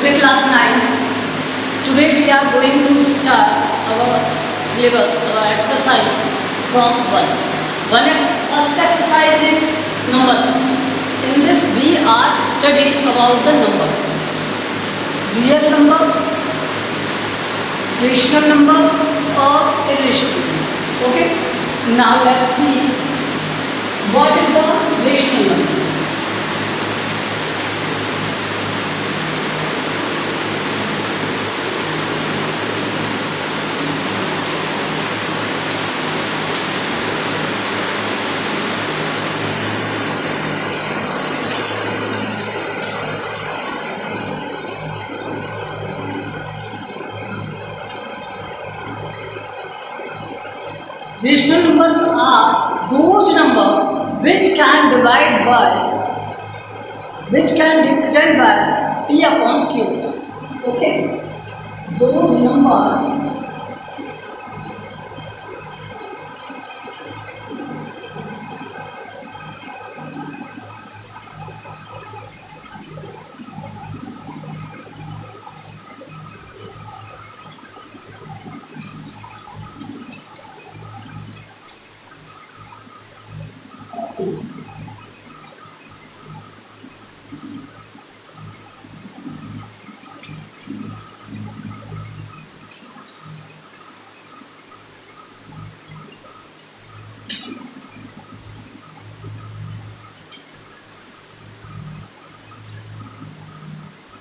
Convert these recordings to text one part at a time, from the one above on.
Today class 9. Today we are going to start our syllabus, our exercise from 1. First exercise is number system. In this we are studying about the numbers. Real number, rational number or irrational number. Okay. Now let's see what is the rational number. Rational numbers are those numbers which can represent by P upon Q. Okay, those numbers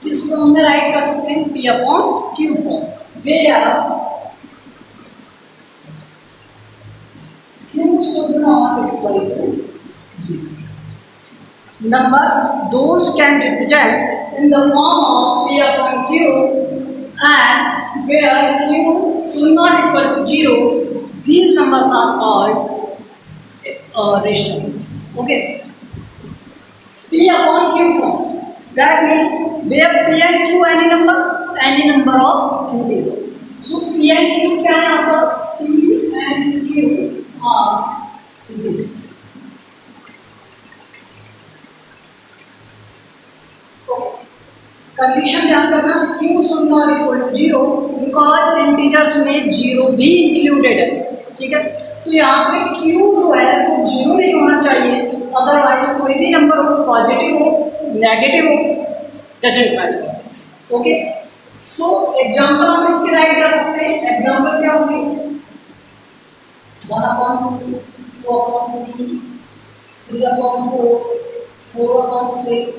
किस form में right कर सकते हैं? P upon Q form, where Q should not equal to 0. Numbers those can represent in the form of P upon Q and where Q should not equal to 0, these numbers are called rational numbers. Okay, P upon Q form. That means where P and Q any number of integer. So P and Q क्या है यहाँ पर? P and Q are integers. Okay. Condition ध्यान करना, Q should not equal to 0 because integers में 0 भी included है. ठीक है, तो यहाँ पे Q जो है वो 0 नहीं होना चाहिए, अदरवाइज कोई भी नंबर हो, पॉजिटिव हो नेगेटिव हो, doesn't matter. Okay, so example हम इसके राइट कर सकते हैं. एग्जांपल क्या होंगे? 1/2, 2/3, 3/4, 4/6,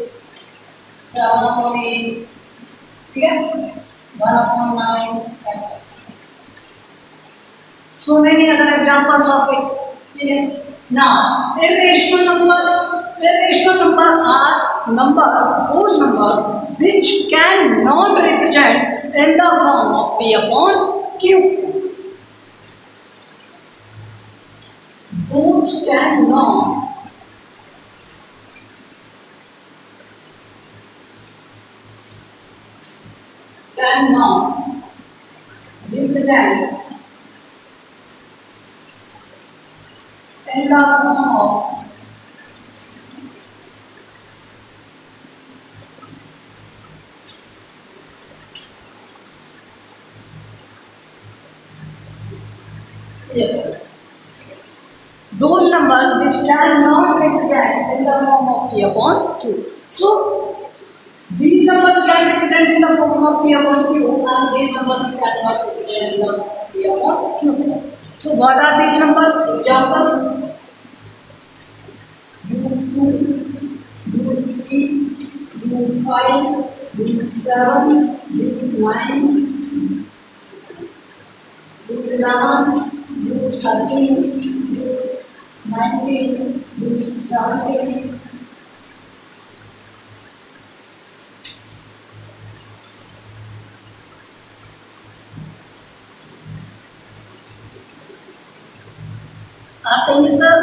7/8. ठीक है, 1/9 ऐसा. So many other examples of it. ठीक है. Now irrational number are those numbers which cannot represent in the form of P upon Q. Those cannot represent in the form of those numbers which cannot represent in the form of P upon Q. So these numbers can represent in the form of P upon Q and these numbers cannot represent in the P upon Q form. So what are these numbers? Example: root 2, root 3, root 5, root 7, root 9, root 11, root 13, root 19, root 17. आप कहेंगे sir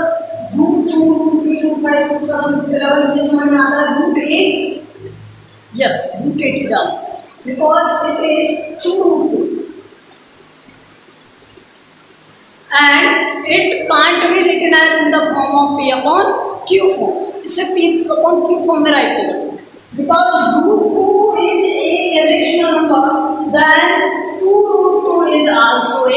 root 2, root 3, root 5, root 7, root 11 ये समझ में आता है. Root 8, yes, root 8 is also because it is 2 root 2 and it can't be written as in the form of P upon Q form. इसे P upon Q form में right कर सकते हैं. Because root 2 is a irrational number, then 2 root 2 is also a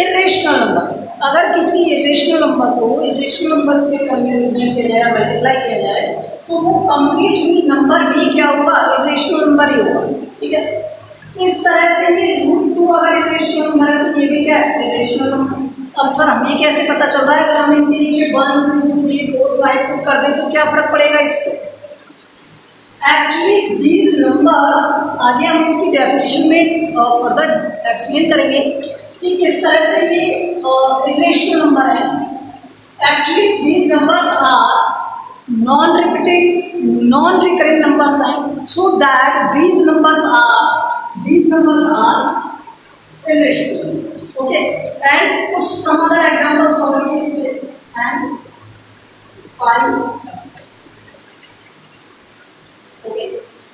irrational number. अगर किसी irrational number को irrational number के term में रिप्रेजेंट किया जाए, मल्टीप्लाई किया जाए, तो वो कंप्लीटली नंबर भी क्या होगा, irrational number ही होगा. ठीक है. तो इस तरह से ये रूट 2 अगर irrational number है तो ये भी क्या है, irrational number. अब सर हमें कैसे पता चल रहा है, अगर हम इनके नीचे 1 2 3 4 5 पुट कर दें तो क्या फर्क पड़ेगा इससे? एक्चुअली दीज नंबर आगे हम इनकी डेफिनेशन में फर्दर एक्सप्लेन करेंगे कि किस तरह से ये इरेशनल नंबर है. Actually these numbers are non repeating non recurring numbers हैं, so that these numbers are irrational. Okay, and कुछ सम अदर एग्जांपल्स और ये इसके एंड 5. ओके,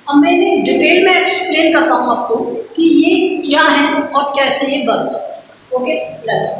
अब मैं डिटेल में एक्सप्लेन करता हूँ आपको कि ये क्या है और कैसे ये बनता है. Okay, let's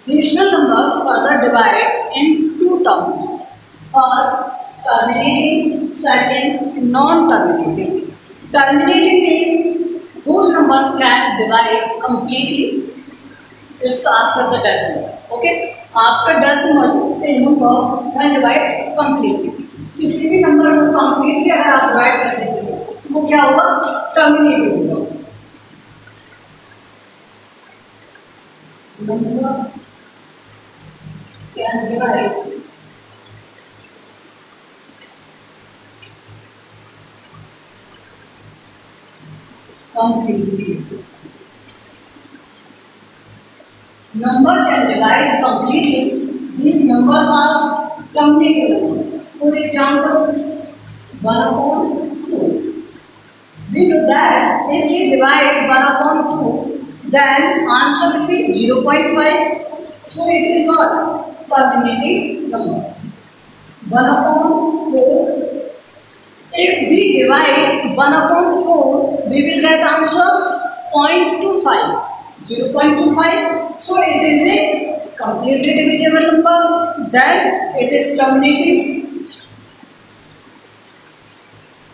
rational number further divide in two terms. First, terminating. Second, non-terminating. Terminating means those numbers can divide completely. It's after the decimal. Okay, after decimal, a number can divide completely. किसी भी number को completely अगर आप divide कर देते हो तो वो क्या होगा, terminating होगा. Number can divide completely. Number can divide completely. These numbers are terminating. For example, 1/2. We know that if we divide 1/2, then answer will be 0.5. So it is what? Terminating number. 1/4. If we divide 1/4, we will get answer 0.25. 0.25. So it is a completely divisible number. Then it is terminating.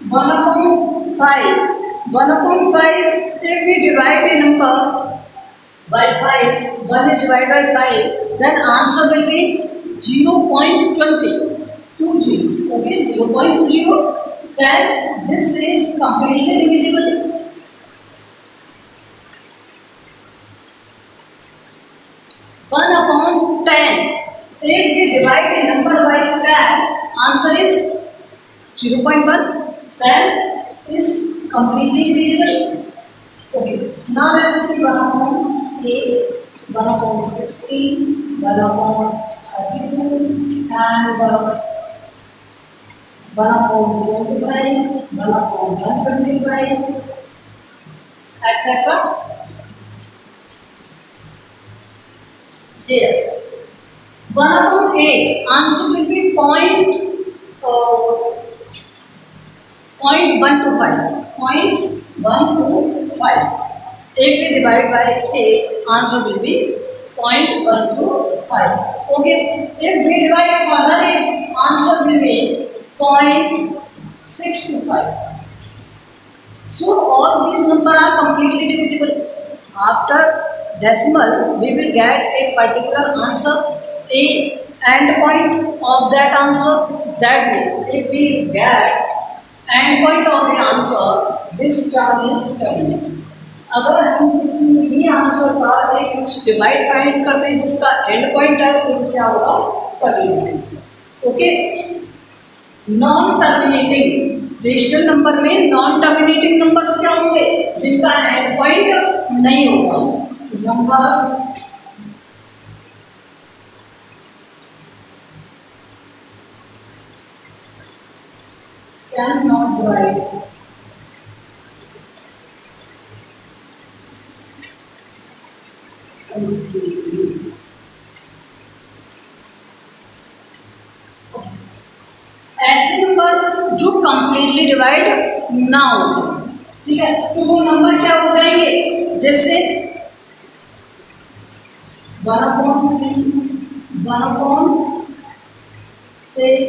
1/5. 1/5. If we divide a number by 5, 1 is divided by 5, then answer will be 0.20. Okay, 0.20. Then this is completely divisible. One upon 10. If we divide a number by 10, answer is 0.1. 10 is completely divisible. Okay, now let's see 1/8, 1/16, 1/32, and 1/25, 1/125, etc. Here, 1/8 answer will be 0.125. 0.125. If we divide by 8, answer will be 0.125. Okay. If we divide further 8, answer will be 0.625. So all these numbers are completely divisible. After decimal, we will get a particular answer, a end point of that answer. That means if we get end point of the answer, this term is terminated. अगर हम किसी भी answer का एक fix divide find करते हैं जिसका and point है तो क्या होगा, terminating. Okay, non terminating rational number में नॉन टर्मिनेटिंग नंबर्स क्या होंगे, जिनका एंड पॉइंट नहीं होगा। Numbers can not divide completely। ऐसे नंबर जो कंप्लीटली डिवाइड ना हो, ठीक है, तो वो नंबर क्या हो जाएंगे, जैसे 1/3, 1/6,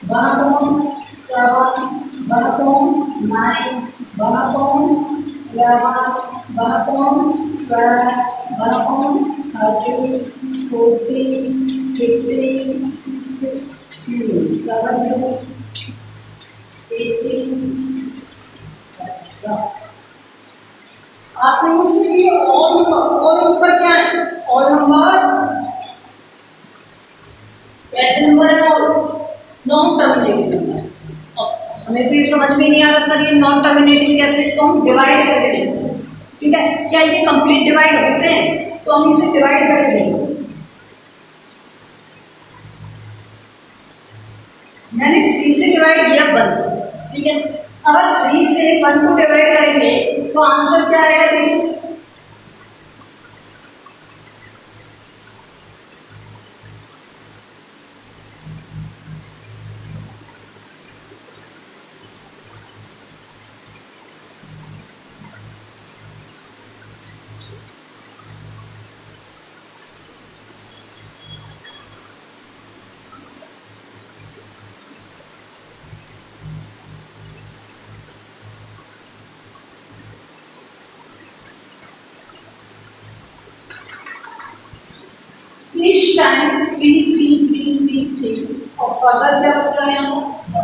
1/7, 1/9, 1/11, 1/12, 1/13, 14, 15, 16, 17, 18, etc। आप लोगों से ये और नंबर क्या है, और नंबर कैसे नंबर है, और नॉन टर्मिनेटिंग नंबर है। अब हमें तो ये समझ में नहीं आ रहा सर ये नॉन टर्मिनेटिंग कैसे, तो हम डिवाइड करके देंगे, ठीक है, क्या ये कंप्लीट डिवाइड होते हैं, तो हम इसे डिवाइड करके देंगे। मैंने 3 से डिवाइड किया 1, ठीक है, अगर 3 से 1 को डिवाइड करेंगे तो आंसर क्या आएगा, देखो ईच टाइम 3 3 3 3 3 और फर्दर क्या बच रहा है यहाँ पर।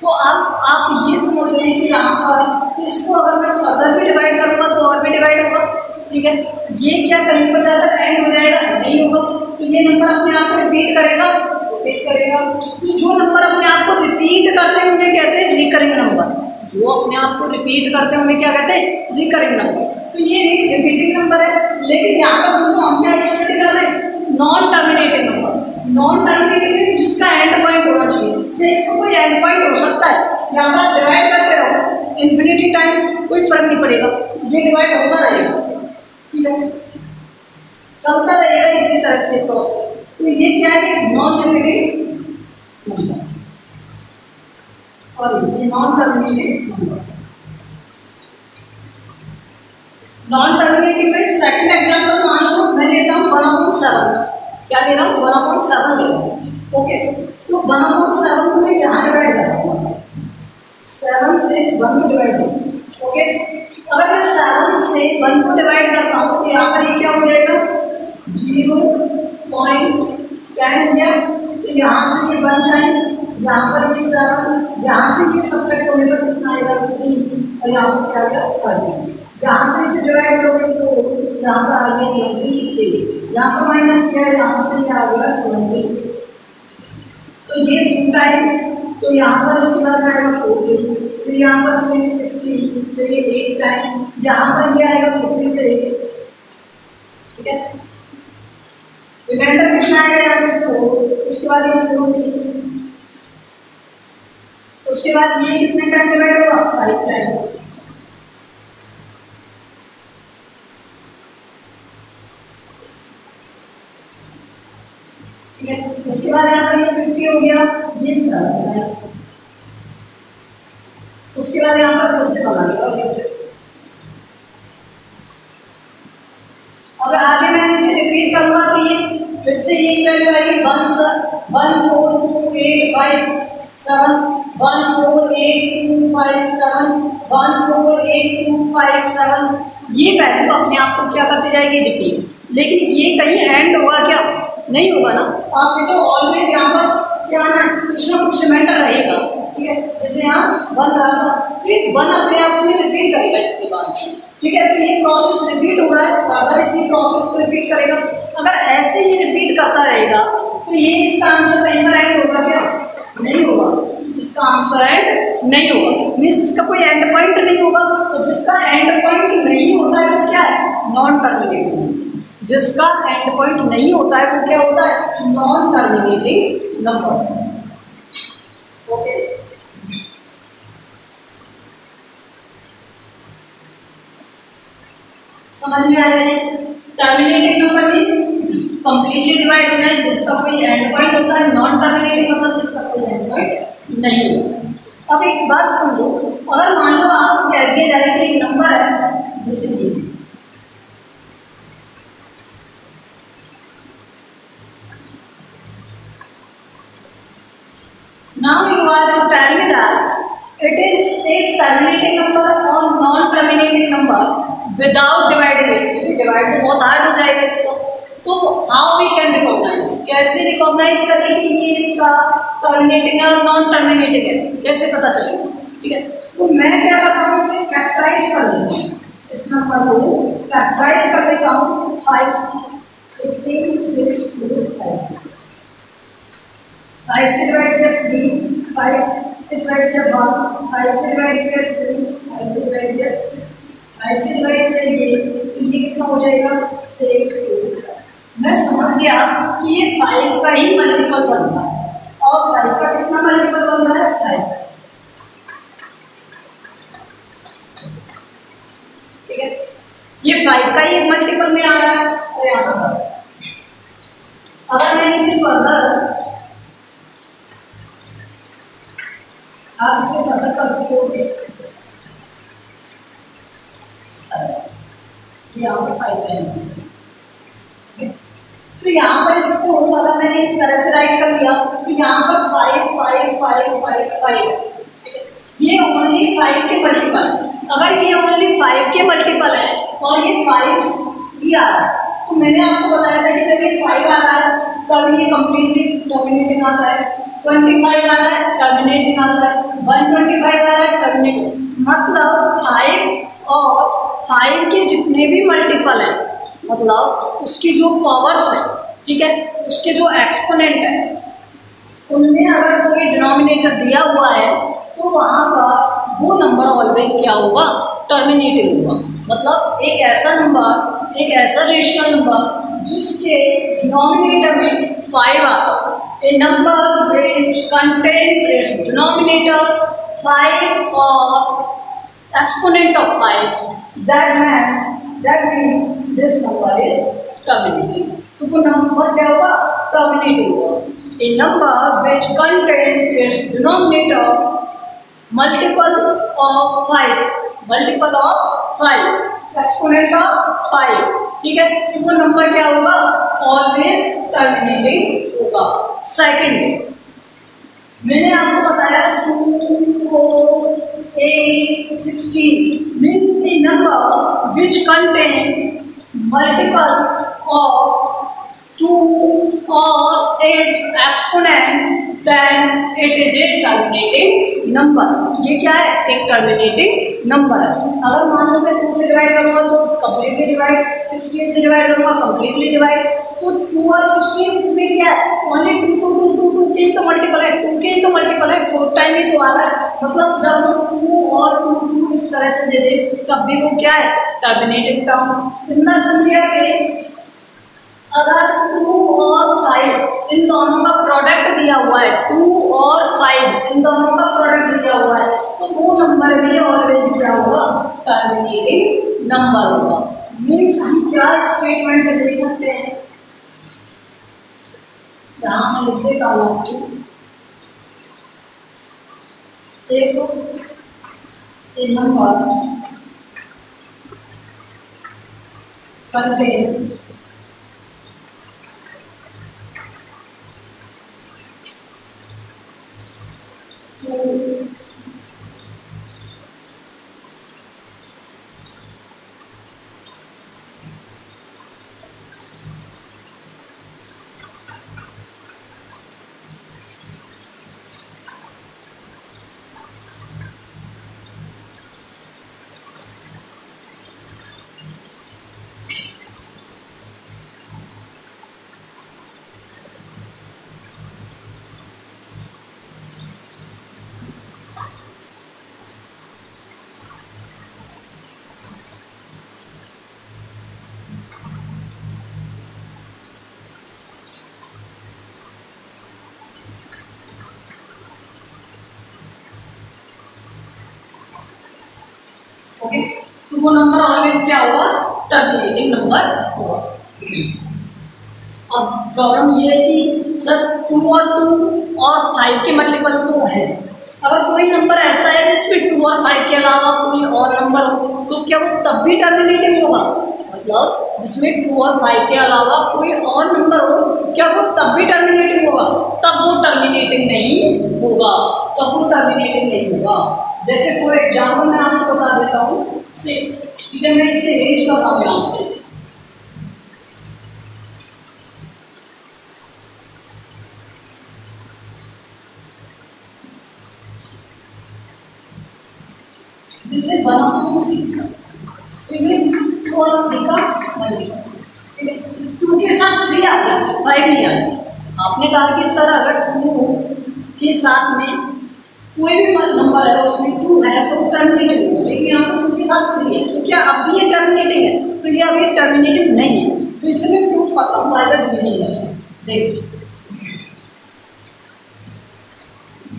तो अब आप ये समझ रहे हैं कि यहाँ पर इसको अगर मैं फर्दर भी डिवाइड करूंगा तो और भी डिवाइड होगा, ठीक है, ये क्या कहीं पर जाकर एंड हो जाएगा, नहीं होगा, तो ये नंबर अपने आप को रिपीट करेगा। तो जो नंबर अपने आप को रिपीट करते हैं उन्हें कहते हैं रिकरिंग नंबर, जो अपने आप को रिपीट करते हैं उन्हें क्या कहते हैं, रिकरिंग नंबर। तो ये एक रिपीटिंग नंबर है, लेकिन यहाँ पर समझो हम क्या स्टडी कर रहे हैं, non terminating number. Non terminating means जिसका एंड पॉइंट होना चाहिए, तो इसका कोई एंड पॉइंट हो सकता है, यहाँ पर डिवाइड करते रहो इन्फिनिटी टाइम, कोई फर्क नहीं पड़ेगा, ये डिवाइड होता रहेगा, ठीक है, चलता रहेगा इसी तरह से प्रोसेस। तो ये क्या है, नॉन रिपीटिंग नंबर, सॉरी ये non terminating number. Non terminating में सेकंड एग्जांपल मान लो मैं लेता हूँ 1/7, क्या ले रहा हूँ 1/7 ले रहा हूँ, ओके, तो 1/7 को मैं यहाँ डिवाइड कर रहा हूँ, 7 से 1 को डिवाइड करूँ, ओके, अगर मैं 7 से 1 को डिवाइड करता हूँ तो यहाँ पर ये क्या हो जाएगा 0.10 हो गया, तो यहाँ से ये 1 टाइम, यहाँ पर ये 7, यहाँ से ये सब्ट्रैक्ट होने पर कितना आएगा 3, और यहाँ पर क्या आ गया 30, यहाँ से इसे डिवाइड करोगे 4, यहाँ पर आ गया 28, यहाँ पर माइनस किया, यहाँ से ये आ गया 20, तो ये 2 टाइम, तो यहाँ पर इसके बाद आएगा 40, फिर यहाँ पर 60, तो ये 8 टाइम, यहाँ पर ये आएगा 56, ठीक है, रिमाइंडर कितना आएगा यहाँ से 4, उसके बाद ये 40, उसके बाद ये कितने टाइम डिवाइड होगा 5 टाइम, ठीक है, उसके बाद यहाँ पर ये 50 हो गया, ये 7 टाइम, उसके बाद यहाँ पर फिर से बना लिया। अब आगे मैं इसे रिपीट करूंगा तो ये फिर से यही वैल्यू आएगी 1482557 1482557 ये वैल्यू अपने आप को क्या करती जाएगी रिपीट, लेकिन ये कहीं एंड होगा क्या, नहीं होगा ना। आप देखो ऑलवेज यहाँ पर क्या ना कुछ रिमाइंडर रहेगा, ठीक है, जैसे यहाँ 1 रहा था तो ये 1 अपने आप में रिपीट करेगा इसके बाद, ठीक है। तो ये प्रोसेस रिपीट हो रहा है, फर्दर इसी प्रोसेस को रिपीट करेगा। अगर ऐसे ही रिपीट करता रहेगा तो ये इसका आंसर कहीं पर एंड होगा क्या? नहीं होगा, इसका आंसर एंड नहीं होगा, मीन्स इसका कोई एंड पॉइंट नहीं होगा। तो जिसका एंड पॉइंट नहीं होता है वो क्या है? Non terminating. जिसका एंड पॉइंट नहीं होता है वो क्या होता है? Non terminating number. ओके, समझ में आ जाए? Terminating number means completely divide हो जाए, जिसका कोई एंड पॉइंट होता है। नॉन टर्मिनेटिंग मतलब जिसका कोई एंड पॉइंट नहीं होता। अब एक बात समझो, अगर मान लो आपको कह दिया जाए कि एक नंबर है जैसे now you are to tell me that it is a terminating number or non-terminating number without dividing it, क्योंकि डिवाइड तो बहुत हार्ड हो जाएगा इसको। तो हाउ वी कैन रिकॉग्नाइज, कैसे रिकॉग्नाइज करें कि ये इसका टर्मिनेटिंग है और नॉन टर्मिनेटिंग है, कैसे पता चलेगा? ठीक है, तो मैं क्या करता हूँ, इसे फैक्टराइज कर लेता हूँ, इस नंबर को फैक्टराइज कर लेता हूँ। 5 15 6 2 5 5 से डिवाइड किया 3, 5 से डिवाइड किया 1, 5 से डिवाइड किया 2, 5 से डिवाइड किया 5 से डिवाइड किया ये कितना हो जाएगा? 6 2 5। मैं समझ गया कि ये 5 का ही मल्टीपल बनता है, और 5 का कितना मल्टीपल बन रहा है? 5। ठीक है, ये 5 का ही मल्टीपल में आ रहा है। और यहाँ पर अगर मैं इसे फर्दर, आप इसे फर्दर कर सकते हो यहाँ पर 5 है, तो यहाँ पर इसको अगर मैंने इस तरह से राइट कर लिया तो यहाँ पर 5 5 5 5 5, ये ओनली 5 के मल्टीपल। अगर ये ओनली 5 के मल्टीपल है और ये 5 ही आ रहा है, तो मैंने आपको बताया था कि जब ये 5 आ रहा है तब ये कंप्लीटली टर्मिनेटिंग आता है, 25 आ रहा है टर्मिनेटिंग आता है, 125 आ रहा है टर्मिनेटिंग। मतलब 5 और 5 के जितने भी मल्टीपल हैं, मतलब उसकी जो पावर्स है, ठीक है, उसके जो एक्सपोनेंट है, उनमें अगर कोई डिनोमिनेटर दिया हुआ है तो वहाँ पर वो नंबर ऑलवेज क्या होगा? टर्मिनेटिंग होगा। मतलब एक ऐसा नंबर, एक ऐसा रेशनल नंबर जिसके डिनोमिनेटर में 5 आता है, a number which contains its denominator 5 और exponent of 5, that means this number is terminating। तो वो नंबर क्या होगा? टर्मिनेटिंग होगा। A number which contains its denominator multiple of 5, exponent of 5, ठीक है, तो वो नंबर क्या होगा? ऑलवेज टर्मिनेटिंग होगा। सेकंड, मैंने आपको बताया 2 4 8 16 means a number which contain multiple of 2 or its exponent, then it is a terminating number। ये क्या है? एक टर्मिनेटिंग नंबर है। अगर मान लो मैं 2 से डिवाइड करूंगा तो कंप्लीटली डिवाइड, 16 से डिवाइड करूंगा कंप्लीटली डिवाइड। तो 2 और 16 में क्या है? ओनली 2 2 2 2 2 के ही तो मल्टीपल है, 2 के ही तो मल्टीपल है, 4 टाइम ही तो आ रहा है। मतलब जब वो 2 और 2 2 इस तरह से दे दे तब भी वो क्या है? Terminating term. इतना समझिए कि अगर 2 और 5 इन दोनों का प्रोडक्ट दिया हुआ है, 2 और 5 इन दोनों का प्रोडक्ट दिया हुआ है, तो वो नंबर भी ऑलवेज क्या होगा? टर्मिनेटिंग नंबर होगा। मीन्स हम क्या स्टेटमेंट दे सकते हैं? यहाँ मैं लिख देता हूँ आपको, a number contain ओके, तो वो नंबर ऑलवेज क्या होगा, टर्मिनेटिंग नंबर होगा। अब प्रॉब्लम ये है कि सर 2 और 2 और 5 के मल्टीपल तो है, अगर कोई नंबर ऐसा है जिसमें 2 और 5 के अलावा कोई और नंबर हो तो क्या वो तब भी टर्मिनेटिंग होगा? मतलब जिसमें 2 और 5 के अलावा कोई और नंबर हो, क्या वो तब भी टर्मिनेटिंग होगा? तब वो टर्मिनेटिंग नहीं होगा, तब वो टर्मिनेटिंग नहीं होगा। जैसे फॉर एग्जाम्पल मैं आपको बता देता हूँ 6, ठीक है, मैं इसे अरेंज कर रहा हूँ यहाँ से। जिसे 1 और 6, तो ये 2 और 3 का मल्टीपल, ठीक है, 2 के साथ 3 आ गया, 5 नहीं आ गया। आपने कहा कि सर अगर 2 के साथ में कोई भी नंबर है उसमें 2 है तो टर्मिनेटिंग होगा, लेकिन यहाँ पर 2 के साथ 3 है, तो क्या अभी ये टर्मिनेटिंग है? तो ये अभी टर्मिनेटिंग नहीं है। तो इसे मैं प्रूफ करता हूँ बाय द डिवीजन मेथड। देखिए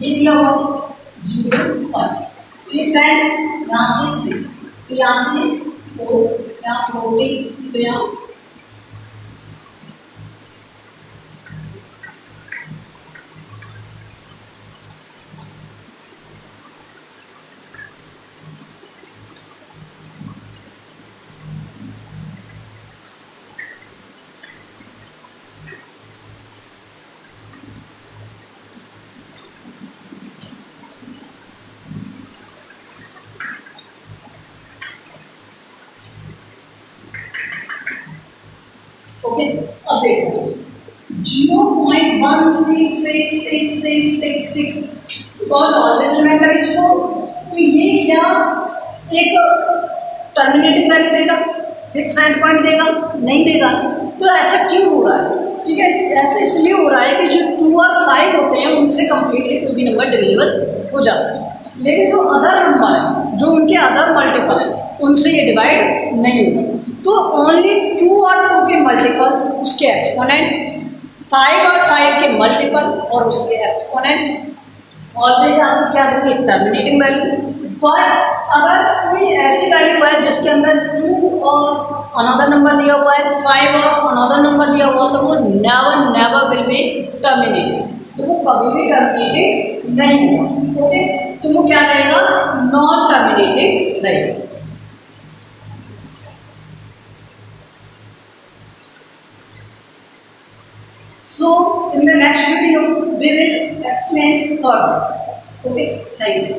ये दिया हुआ 0 1, तो ये 10, यहाँ से 6, तो यहाँ से 4, यहाँ 14, तो यहाँ ओके। अब देखो 0.166666 बिकॉज ऑलवेज रिमाइंडर इज 4, तो ये क्या एक टर्मिनेटिंग वैल्यू देगा, फिक्स एंड पॉइंट देगा? नहीं देगा। तो ऐसा क्यों हो रहा है? ठीक है, ऐसा इसलिए हो रहा है कि जो 2 और 5 होते हैं उनसे कंप्लीटली कोई भी नंबर डिविजिबल हो जाता है, लेकिन जो अदर नंबर है, जो उनके अदर मल्टीपल है, उनसे ये डिवाइड नहीं होगा। तो ओनली 2 और 2 के मल्टीपल्स, उसके एक्सपोनेंट, 5 और 5 के मल्टीपल और उसके एक्सपोनेंट ऑलवेज आपको क्या देंगे, टर्मिनेटिंग वैल्यू। पर अगर कोई ऐसी वैल्यू है जिसके अंदर 2 और अनदर नंबर दिया हुआ है, 5 और अनदर नंबर दिया हुआ, तो वो नेवर विल बी टर्मिनेटिंग, तो वो कभी भी टर्मिनेटिंग नहीं होगा। ओके, तो वो क्या रहेगा, नॉन टर्मिनेटिंग रहेगा। So in the next video we will explain further. Okay, thank you.